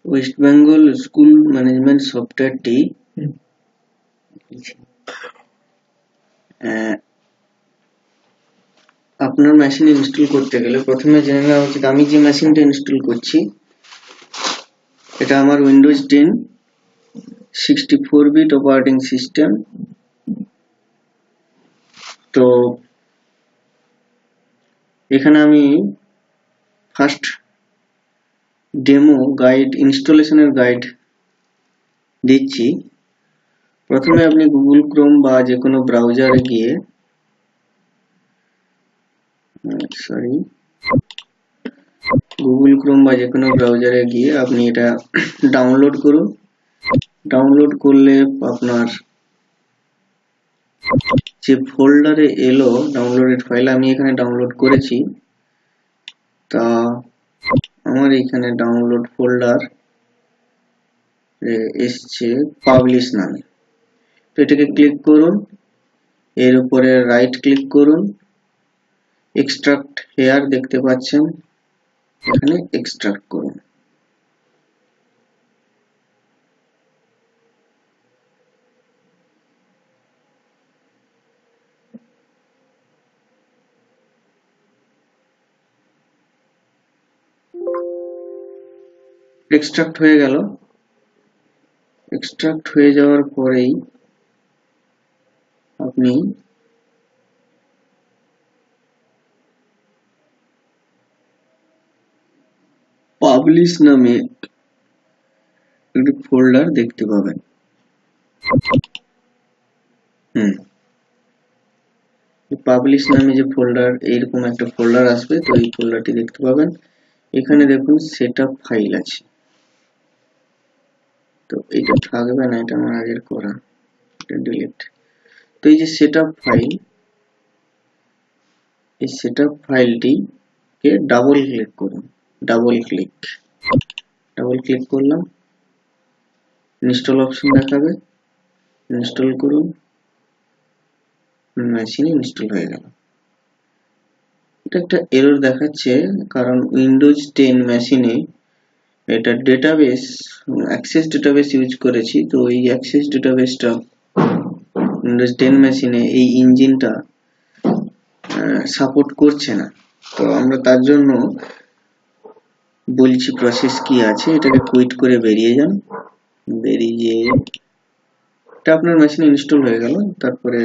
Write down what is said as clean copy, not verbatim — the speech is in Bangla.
ওয়েস্ট বেঙ্গল স্কুল ম্যানেজমেন্ট সফটওয়্যারটি আপনার মেশিনে ইনস্টল করতে গেলে প্রথমে জেনে নেওয়া উচিত আমি যে মেশিনটা ইনস্টল করছি এটা আমার উইন্ডোজ 10 64 বিট অপারেটিং সিস্টেম। তো এখানে আমি ফার্স্ট ডেমো গাইড ইনস্টলেশনের গাইড দিচ্ছি। প্রথমে আপনি গুগল ক্রোম বা যে কোনো ব্রাউজারে গিয়ে গুগল ক্রোম বা যে কোনো ব্রাউজারে গিয়ে আপনি এটা ডাউনলোড করুন। ডাউনলোড করলে আপনার যে ফোল্ডারে এলো ডাউনলোডেড ফাইল, আমি এখানে ডাউনলোড করেছি, তা আমার এখানে ডাউনলোড ফোল্ডার এসছে পাবলিশ নামে। তো এটাকে ক্লিক করুন, এর উপরে রাইট ক্লিক করুন, এক্সট্রাক্ট হেয়ার দেখতে পাচ্ছেন, এখানে এক্সট্রাক্ট করুন। এক্সট্রাক্ট হয়ে গেল। এক্সট্রাক্ট হয়ে যাওয়ার পরেই আপনি পাবলিশ নামে একটি ফোল্ডার দেখতে পাবেন। পাবলিশ নামে যে ফোল্ডার, এইরকম একটা ফোল্ডার আসবে। তো এই ফোল্ডারটি দেখতে পাবেন। এখানে দেখুন সেটআপ ফাইল আছে। তো এটা থাকবে না, এটা আমার আগের করা, এটা ডিলিট। তো এই যে সেটআপ ফাইল, এই সেটআপ ফাইলটিকে ডাবল ক্লিক করুন। ডাবল ক্লিক করলাম, ইনস্টল অপশন দেখাবে, ইনস্টল করুন। মেশিনে ইনস্টল হয়ে গেল। এটা একটা এরর দেখাচ্ছে, কারণ উইন্ডোজ 10 মেশিনে এটা ডেটাবেস অ্যাক্সেস ডেটাবেস ইউজ করেছি। তো এই অ্যাক্সেস ডেটাবেসটা উইন্ডোজ 10 মেশিনে এই ইঞ্জিনটা সাপোর্ট করছে না। তো আমরা তার জন্য বলছি প্রসেস কি আছে, এটাকে কুইট করে বেরিয়ে যান। বেরিয়ে এটা আপনার মেশিনে ইনস্টল হয়ে গেল। তারপরে